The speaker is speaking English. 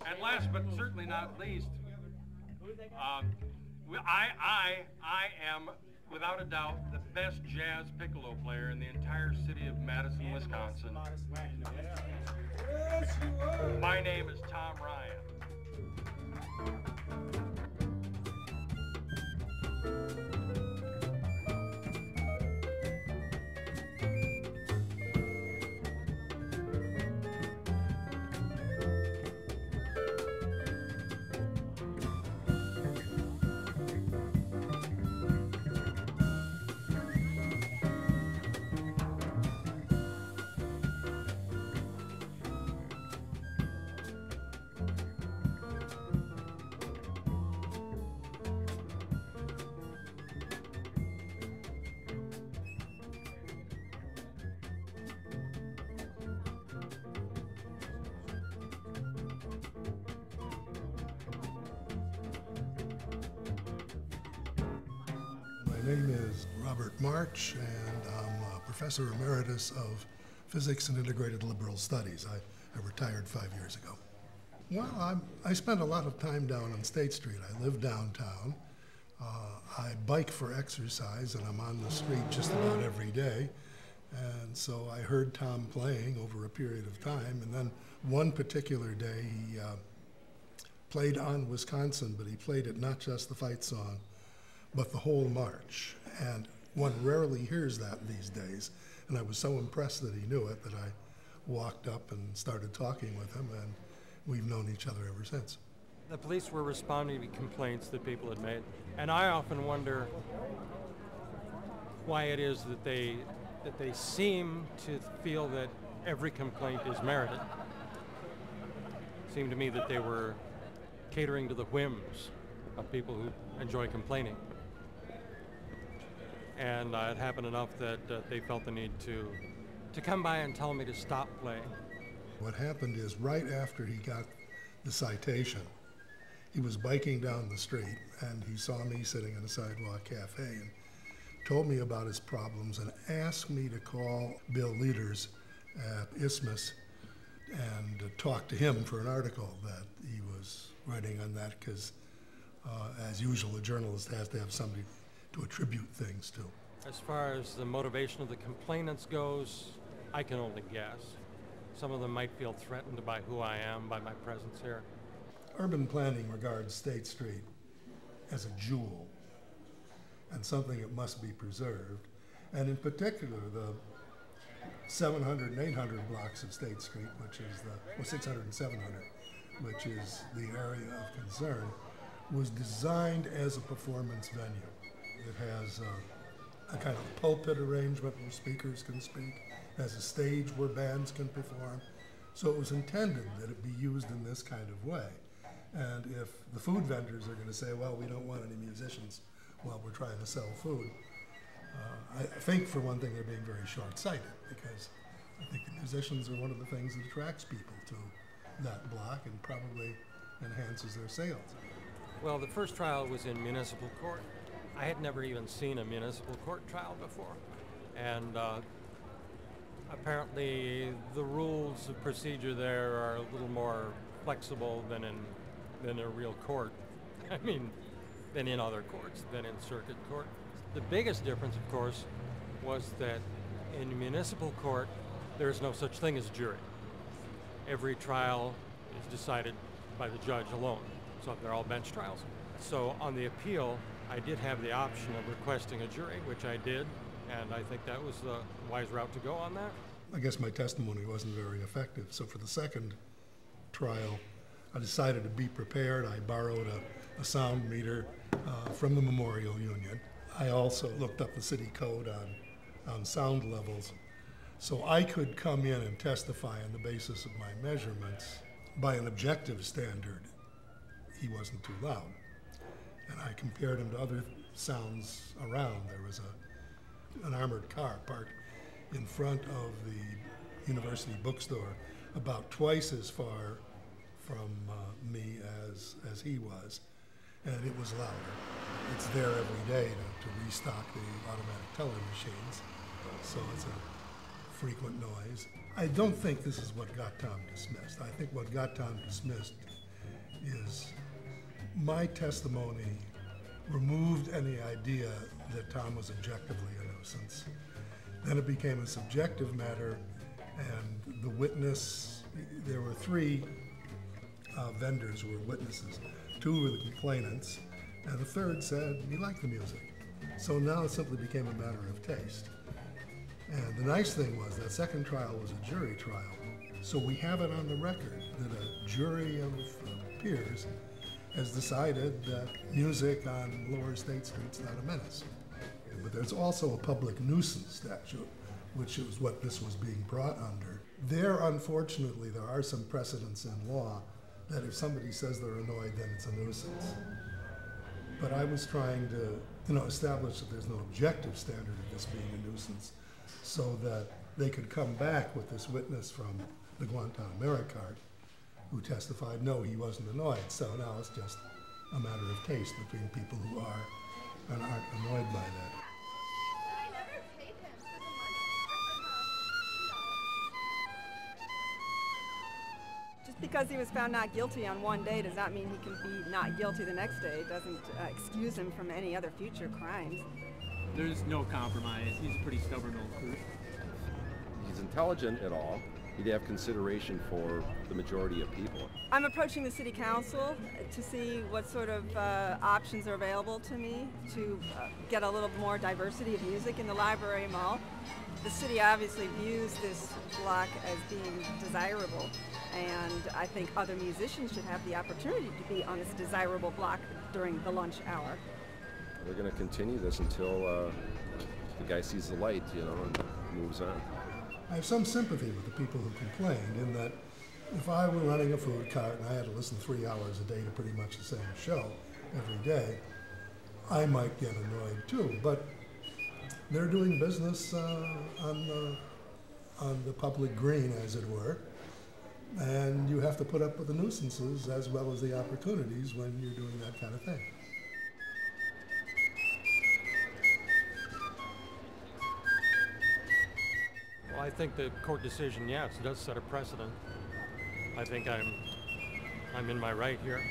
And last but certainly not least, I am, without a doubt, the best jazz piccolo player in the entire city of Madison, Wisconsin. My name is Tom Ryan. My name is Robert March, and I'm a professor emeritus of physics and integrated liberal studies. I retired 5 years ago. Well, I spend a lot of time down on State Street. I live downtown. I bike for exercise, and I'm on the street just about every day. And so I heard Tom playing over a period of time, and then one particular day he played on Wisconsin, but he played it not just the fight song, but the whole march. And one rarely hears that these days. And I was so impressed that he knew it that I walked up and started talking with him, and we've known each other ever since. The police were responding to complaints that people had made. And I often wonder why it is that they seem to feel that every complaint is merited. It seemed to me that they were catering to the whims of people who enjoy complaining. And it happened enough that they felt the need to come by and tell me to stop playing. What happened is right after he got the citation, he was biking down the street and he saw me sitting in a sidewalk cafe and told me about his problems and asked me to call Bill Leaders at Isthmus and talk to him for an article that he was writing on that, because as usual, a journalist has to have somebody to attribute things to. As far as the motivation of the complainants goes, I can only guess. Some of them might feel threatened by who I am, by my presence here. Urban planning regards State Street as a jewel and something that must be preserved. And in particular, the 700 and 800 blocks of State Street, which is 600 and 700, which is the area of concern, was designed as a performance venue. It has a kind of pulpit arrangement where speakers can speak. It has a stage where bands can perform. So it was intended that it be used in this kind of way. And if the food vendors are going to say, well, we don't want any musicians while we're trying to sell food, I think, for one thing, they're being very short-sighted, because I think the musicians are one of the things that attracts people to that block and probably enhances their sales. Well, the first trial was in municipal court. I had never even seen a municipal court trial before. And apparently the rules of procedure there are a little more flexible than in a real court. I mean, than in other courts, than in circuit court. The biggest difference, of course, was that in municipal court, there is no such thing as a jury. Every trial is decided by the judge alone. So they're all bench trials. So on the appeal, I did have the option of requesting a jury, which I did, and I think that was the wise route to go on that. I guess my testimony wasn't very effective. So for the second trial, I decided to be prepared. I borrowed a sound meter from the Memorial Union. I also looked up the city code on sound levels, so I could come in and testify on the basis of my measurements. By an objective standard, he wasn't too loud. And I compared him to other sounds around. There was an armored car parked in front of the university bookstore, about twice as far from me as he was, and it was louder. It's there every day to restock the automatic teller machines, so it's a frequent noise. I don't think this is what got Tom dismissed. I think what got Tom dismissed is my testimony removed any idea that Tom was objectively a nuisance. Then it became a subjective matter, and the witness, there were three vendors who were witnesses. Two were the complainants, and the third said he liked the music. So now it simply became a matter of taste. And the nice thing was that second trial was a jury trial. So we have it on the record that a jury of peers has decided that music on Lower State Street's not a menace. But there's also a public nuisance statute, which is what this was being brought under. There, unfortunately, there are some precedents in law that if somebody says they're annoyed, then it's a nuisance. But I was trying to, establish that there's no objective standard of this being a nuisance, so that they could come back with this witness from the Guantanamera cart who testified, no, he wasn't annoyed. So now it's just a matter of taste between people who are and aren't annoyed by that. Just because he was found not guilty on one day does not mean he can be not guilty the next day. It doesn't excuse him from any other future crimes. There's no compromise. He's a pretty stubborn old coot. He's intelligent at all. He'd have consideration for the majority of people. I'm approaching the city council to see what sort of options are available to me to get a little more diversity of music in the library mall. The city obviously views this block as being desirable, and I think other musicians should have the opportunity to be on this desirable block during the lunch hour. We're going to continue this until the guy sees the light, and moves on. I have some sympathy with the people who complained in that if I were running a food cart and I had to listen 3 hours a day to pretty much the same show every day, I might get annoyed too. But they're doing business on the public green, as it were, and you have to put up with the nuisances as well as the opportunities when you're doing that kind of thing. Well, I think the court decision, yes, does set a precedent. I think I'm in my right here.